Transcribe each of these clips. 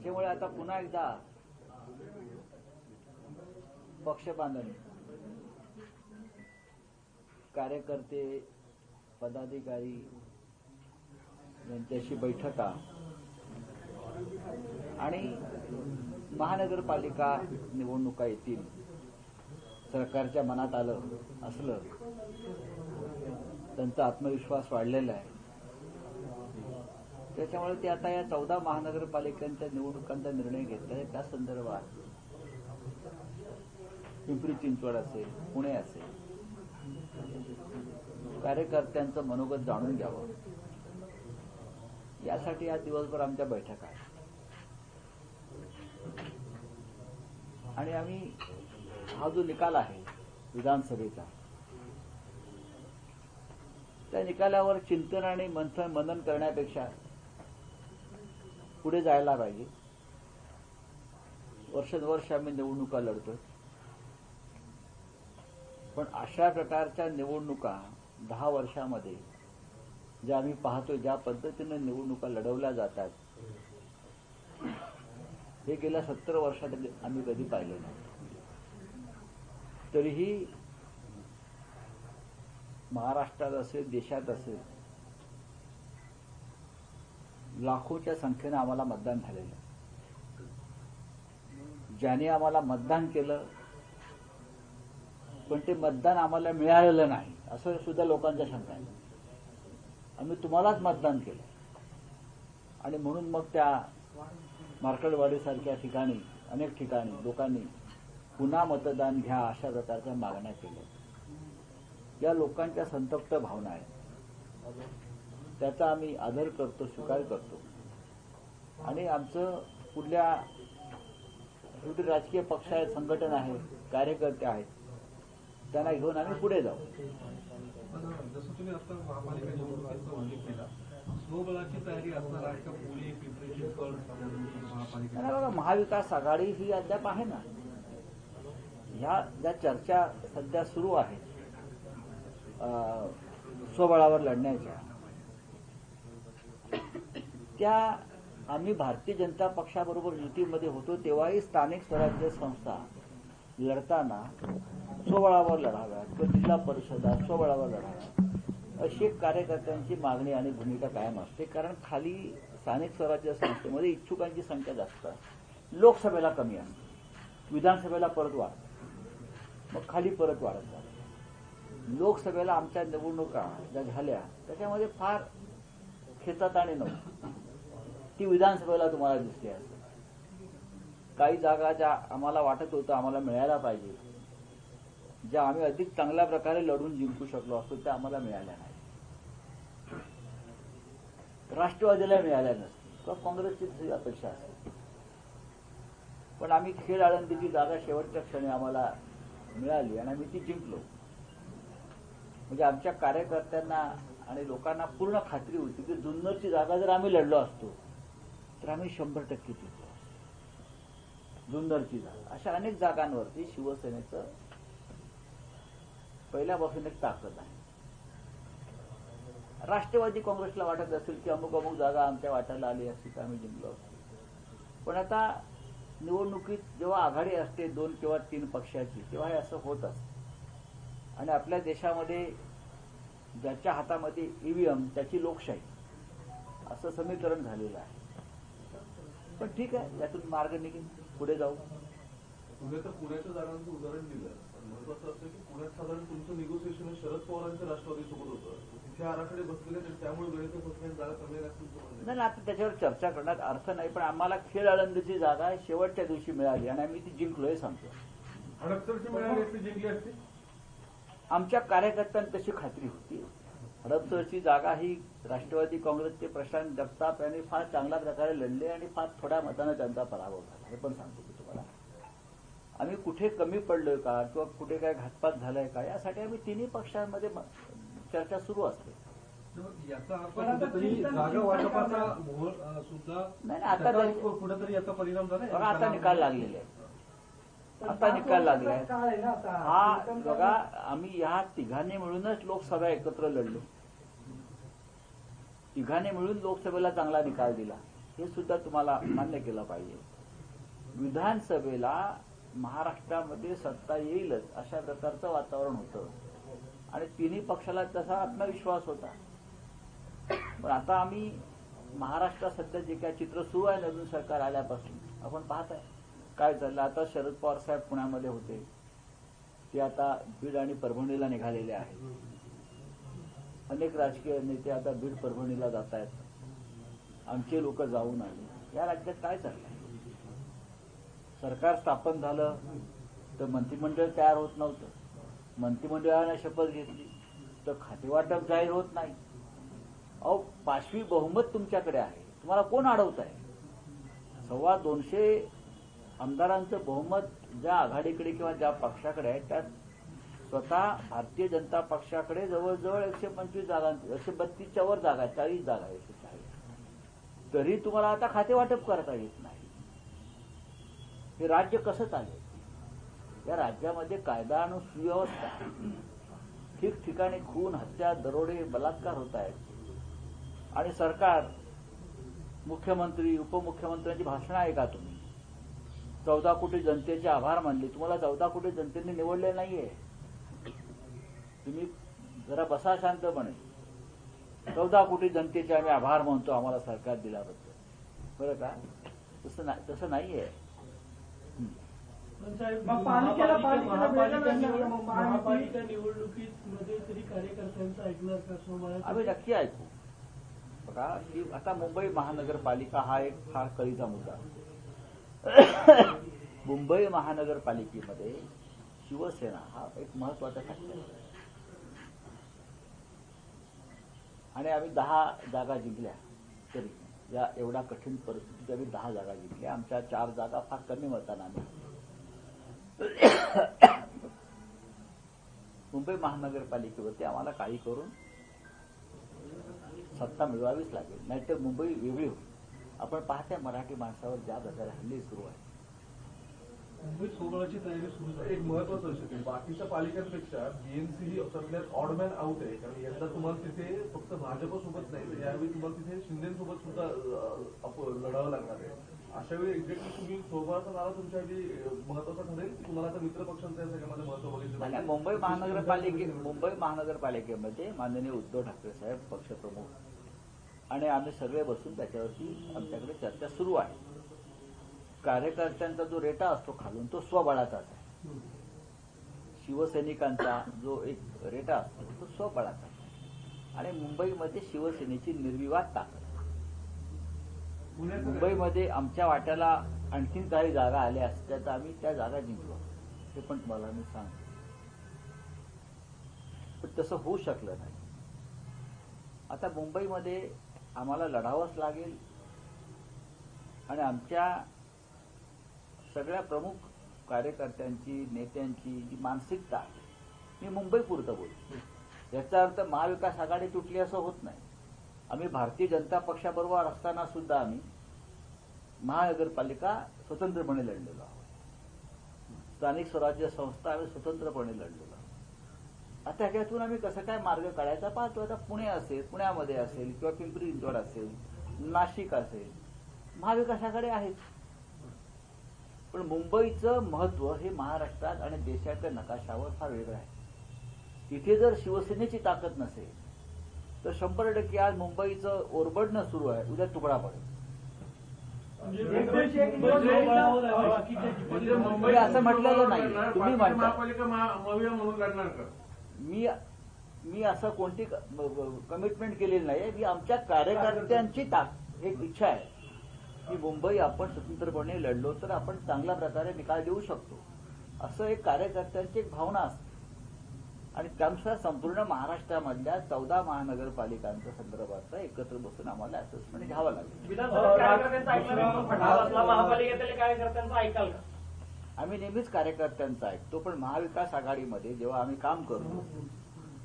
त्याच्यामुळे आता पुन्हा एकदा पक्ष बांधणी, कार्यकर्ते, पदाधिकारी यांच्याशी बैठका आणि महानगरपालिका निवडणुका येतील, सरकारच्या मनात आलं असलं, त्यांचा आत्मविश्वास वाढलेला आहे. त्याच्यामुळे ते आता या 14 महानगरपालिकांच्या निवडणुकांचा निर्णय घेतला आहे. त्या संदर्भात पिंपरी चिंचवड असेल, पुणे असेल, कार्यकर्त्यांचं मनोगत जाणून घ्यावं, यासाठी आज दिवसभर आमच्या बैठका आहेत. आणि आम्ही हा जो निकाल आहे विधानसभेचा, त्या निकालावर चिंतन आणि मनन करण्यापेक्षा पुढे जायला पाहिजे. वर्षानुवर्ष आम्ही निवडणुका लढतोय, पण अशा प्रकारच्या निवडणुका 10 वर्षामध्ये ज्या आम्ही पाहतोय, ज्या पद्धतीने निवडणुका लढवल्या जातात, हे गेल्या 70 वर्षात आम्ही कधी पाहिले नाही. तरीही महाराष्ट्रात असेल, देशात असेल, लाखोच्या संख्येने आम्हाला मतदान झालेलं आहे. ज्याने आम्हाला मतदान केलं पण ते मतदान आम्हाला मिळालेलं नाही, असं सुद्धा लोकांच्या शंका आहे. आम्ही तुम्हालाच मतदान केलं आणि म्हणून मग त्या मार्कडवाडीसारख्या ठिकाणी, अनेक ठिकाणी लोकांनी पुन्हा मतदान घ्या अशा प्रकारच्या मागण्या केल्या. या लोकांच्या संतप्त भावना आहेत, त्याचा आम्ही आदर करतो, स्वीकार करतो. आणि आमचं पुढल्या विविध राजकीय पक्ष आहेत, संघटना आहेत, कार्यकर्ते आहेत, त्यांना घेऊन आम्ही पुढे जाऊ. जसं तुम्ही आता महापालिका निवडणुकीचा उल्लेख केला, स्वबळाची तयारी असणार आहे का पुणे, पिंपरी चिंचवड महापालिका? बघा, महाविकास आघाडी ही अद्याप आहे ना. ह्या ज्या चर्चा सध्या सुरू आहेत स्वबळावर लढण्याच्या, त्या आम्ही भारतीय जनता पक्षाबरोबर युतीमध्ये होतो तेव्हाही स्थानिक स्वराज्य संस्था लढताना स्वबळावर लढाव्यात किंवा जिल्हा परिषदा स्वबळावर लढाव्यात अशी कार्यकर्त्यांची मागणी आणि भूमिका कायम असते. कारण खाली स्थानिक स्वराज्य संस्थेमध्ये इच्छुकांची संख्या जास्त असते, लोकसभेला कमी असते, विधानसभेला परत वाढते, मग खाली परत वाढत जाते. लोकसभेला आमच्या निवडणुका ज्या झाल्या त्याच्यामध्ये फार खेचाताणी नव्हती, ती विधानसभेला तुम्हाला दिसते. असं काही जागा ज्या आम्हाला वाटत होतं आम्हाला मिळायला पाहिजे, ज्या आम्ही अधिक चांगल्या प्रकारे लढून जिंकू शकलो असतो, त्या आम्हाला मिळाल्या नाही. राष्ट्रवादीला मिळाल्या नसतील किंवा काँग्रेसची अपेक्षा असेल, पण आम्ही खेड आळंदीची जागा शेवटच्या क्षणी आम्हाला मिळाली आणि आम्ही ती जिंकलो. म्हणजे आमच्या कार्यकर्त्यांना आणि लोकांना पूर्ण खात्री होती की जुन्नरची जागा जर आम्ही लढलो असतो तर आम्ही 100% जिंकलो. जुन्नरची जागा, अशा अनेक जागांवरती शिवसेनेचं पहिल्यापासून एक ताकद आहे. राष्ट्रवादी काँग्रेसला वाटत असेल की अमुक अमुक जागा आमच्या वाट्याला आली असती तर आम्ही जिंकलो असतो. पण आता निवडणुकीत जेव्हा आघाडी असते 2 किंवा 3 पक्षाची, तेव्हा हे असं होत असतं. आणि आपल्या देशामध्ये ज्याच्या हातामध्ये ईव्हीएम त्याची लोकशाही, असं समीकरण झालेलं आहे. पण ठीक आहे, यातून मार्ग निघेल, पुढे जाऊ. तुम्ही तर पुण्याच्या जागांचं उदाहरण दिलं. महत्वाचं असतं की पुण्यात साधारण तुमचं निगोसिएशन शरद पवारांच्या राष्ट्रवादीसोबत होतं, तिथे आराखडे बसलेले, त्यामुळे गणित बसण्यात जागा कमी लागतील. नाही, आता त्याच्यावर चर्चा करण्यात अर्थ नाही. पण आम्हाला खेड आळंदीची जागा शेवटच्या दिवशी मिळाली आणि आम्ही ती जिंकलोय सांगतो. हडपसरची मिळाली असती, जिंकली असती. आमच्या कार्यकर्त्यांना तशी खात्री होती. हडपसरची जागा ही राष्ट्रवादी काँग्रेसचे प्रशांत जगताप यांनी फार चांगल्या प्रकारे लढले आणि फार थोड्या मतानं त्यांचा पराभव झाला. हे पण सांगतो की तुम्हाला, आम्ही कुठे कमी पडलोय का किंवा कुठे काय घातपात झालाय का, यासाठी आम्ही तिन्ही पक्षांमध्ये चर्चा सुरू असते. याचा अर्थ कुठेतरी जागा वाटपाचा सुद्धा नाही, आता कुठेतरी याचा परिणाम झाला. बघा, आता निकाल लागलेले आहे. आता निकाल लागलाय हा. बघा, आम्ही या तिघांनी मिळूनच लोकसभा एकत्र लढलो, तिघांनी मिळून लोकसभेला चांगला निकाल दिला. हे सुद्धा तुम्हाला मान्य केलं पाहिजे. विधानसभेला महाराष्ट्रामध्ये सत्ता येईलच अशा प्रकारचं वातावरण होतं आणि तिन्ही पक्षाला तसा आत्मविश्वास होता. पण आता आम्ही महाराष्ट्रात सध्या जे काय चित्र सुरू आहे नवीन सरकार आल्यापासून आपण पाहताय काय झालं. आता शरद पवार साहेब पुण्यामध्ये होते, ते आता बीड आणि परभणीला निघालेले आहेत. अनेक राजकीय नेते आता बीड परभणीला जात आहेत. आमचे लोक जाऊन आले. या राज्यात काय चाललंय? सरकार स्थापन झालं तर मंत्रिमंडळ तयार होत नव्हतं. मंत्रिमंडळाने शपथ घेतली तर खातेवाटप जाहीर होत नाही. अहो, 5वी बहुमत तुमच्याकडे आहे, तुम्हाला कोण अडवत आहे? 225 आमदारांचं बहुमत ज्या आघाडीकडे किंवा ज्या पक्षाकडे आहे त्यात स्वतः भारतीय जनता पक्षाकडे जवळजवळ 125 जागा, 132च्या वर जागा, 40 जागा आहे, 140. तरी तुम्हाला आता खातेवाटप करता येत नाही. हे राज्य कसं चालेल? या राज्यामध्ये कायदा आणि सुव्यवस्था, ठिकठिकाणी खून, हत्या, दरोडे, बलात्कार होत आहेत आणि सरकार, मुख्यमंत्री, उपमुख्यमंत्र्यांची भाषणं ऐका तुम्ही. 14 कोटी जनतेचे आभार मानले. तुम्हाला 14 कोटी जनतेने निवडले नाहीये. तुम्ही जरा बसा शांतपणे. 14 कोटी जनतेचे आम्ही आभार मानतो आम्हाला सरकार दिल्याबद्दल. बरं का? तसं नाहीये. महापालिका निवडणुकीमध्ये तरी कार्यकर्त्यांचं ऐकणार का? आम्ही नक्की ऐकू. बघा की आता मुंबई महानगरपालिका हा एक फार कळीचा मुद्दा. मुंबई महानगरपालिकेमध्ये शिवसेना हा एक महत्वाचा फॅक्टर आहे आणि आम्ही 10 जागा जिंकल्या. तरी या एवढ्या कठीण परिस्थितीत आम्ही 10 जागा जिंकल्या. आमच्या 4 जागा फार कमी मतांना आम्ही. मुंबई महानगरपालिकेवरती आम्हाला काही करून सत्ता मिळवावीच लागेल, नाहीतर मुंबई वेगळी होईल. आपण पाहत्या मराठी माणसावर ज्या प्रकारे हल्ले सुरू आहे. मुंबईत सोबळाची तयारी सुरू झाली. एक महत्वाचं विषय की बाकीच्या पालिकांपेक्षा बीएमसी ही सगळ्यात ऑडमॅन आउट आहे. कारण यंदा तुम्हाला तिथे फक्त भाजपसोबत नाही तर यावेळी तुम्हाला तिथे शिंदेसोबत सुद्धा लढावं लागणार आहे. अशा वेळी एक्झॅक्टली तुम्ही सोबळाचा नारा तुमच्यासाठी महत्वाचा ठरेल की तुम्हाला आता मित्र पक्षांचं या सगळ्यामध्ये महत्व बघितलं? मुंबई महानगरपालिकेमध्ये माननीय उद्धव ठाकरे साहेब पक्षप्रमुख आणि आम्ही सगळे बसून त्याच्यावरती आमच्याकडे चर्चा सुरू आहे. कार्यकर्त्यांचा जो रेटा असतो खालून तो स्वबळाचाच आहे. शिवसैनिकांचा जो एक रेटा असतो तो स्वबळाचा आहे आणि मुंबईमध्ये शिवसेनेची निर्विवाद ताकद. मुंबईमध्ये आमच्या वाट्याला आणखीन काही जागा आल्या असत्या तर आम्ही त्या जागा जिंकलो, हे पण तुम्हाला मी सांगतो. पण तसं होऊ शकलं नाही. आता मुंबईमध्ये आम्हाला लढावंच लागेल आणि आमच्या सगळ्या प्रमुख कार्यकर्त्यांची, नेत्यांची जी मानसिकता आहे, मी मुंबईपुरतं बोलतो. याचा अर्थ महाविकास आघाडी तुटली असं होत नाही. आम्ही भारतीय जनता पक्षाबरोबर असताना सुद्धा आम्ही महानगरपालिका स्वतंत्रपणे लढलेलो आहोत. स्थानिक स्वराज्य संस्था आम्ही स्वतंत्रपणे लढलेलो आहोत. आता ह्याच्यातून आम्ही कसं काय मार्ग काढायचा पाहतो. आता पुणे असेल, पुण्यामध्ये असेल किंवा पिंपरी चिंचवड असेल, नाशिक असेल, महाविकास आघाडी आहेत. पण मुंबईचं महत्व हे महाराष्ट्रात आणि देशाच्या नकाशावर फार वेगळं आहे. तिथे जर शिवसेनेची ताकद नसेल तर 100% आज मुंबईचं ओरबडणं सुरू आहे, उद्या तुकडा पडेल. मी असं म्हटलेलं नाही, तुम्ही म्हणता. मी असं कोणती कमिटमेंट केलेली नाही. मी आमच्या कार्यकर्त्यांची एक इच्छा आहे की मुंबई आपण स्वतंत्रपणे लढलो तर आपण चांगल्या प्रकारे निकाल देऊ शकतो, असं एक कार्यकर्त्यांची एक भावना असते. आणि त्यानुसार संपूर्ण महाराष्ट्रामधल्या 14 महानगरपालिकांच्या संदर्भात एकत्र बसून आम्हाला असेसमेंट घ्यावं लागेल. आम्ही नेहमीच कार्यकर्त्यांचा ऐकतो, पण महाविकास आघाडीमध्ये जेव्हा आम्ही काम करतो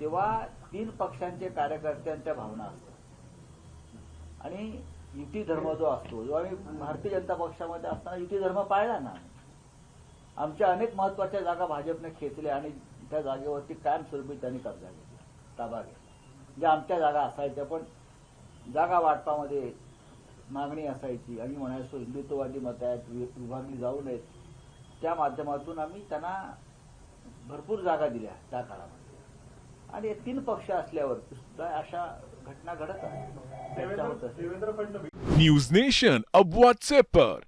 तेव्हा 3 पक्षांचे कार्यकर्त्यांच्या भावना असतात आणि युती धर्म जो असतो, जो आम्ही भारतीय जनता पक्षामध्ये असताना युती धर्म पाळला ना. आमच्या अनेक महत्वाच्या जागा भाजपने खेचल्या आणि त्या जागेवरती कायमस्वरूपी त्यांनी कब्जा घेतला, ताबा घेतला. ज्या आमच्या जागा असायच्या पण जागा वाटपामध्ये मागणी असायची, आम्ही म्हणायचो हिंदुत्ववादी मत आहेत, विभागली जाऊ नयेत, त्या माध्यमातून आम्ही त्यांना भरपूर जागा दिल्या त्या काळामध्ये. आणि 3 पक्ष असल्यावर सुद्धा अशा घटना घडत आहेत. देवेंद्र फडणवीस न्यूज नेशन अब व्हाट्सएप पर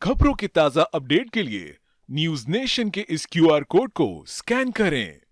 खबरों के ताजा अपडेट के लिए न्यूज नेशन के इस QR कोड को स्कैन करें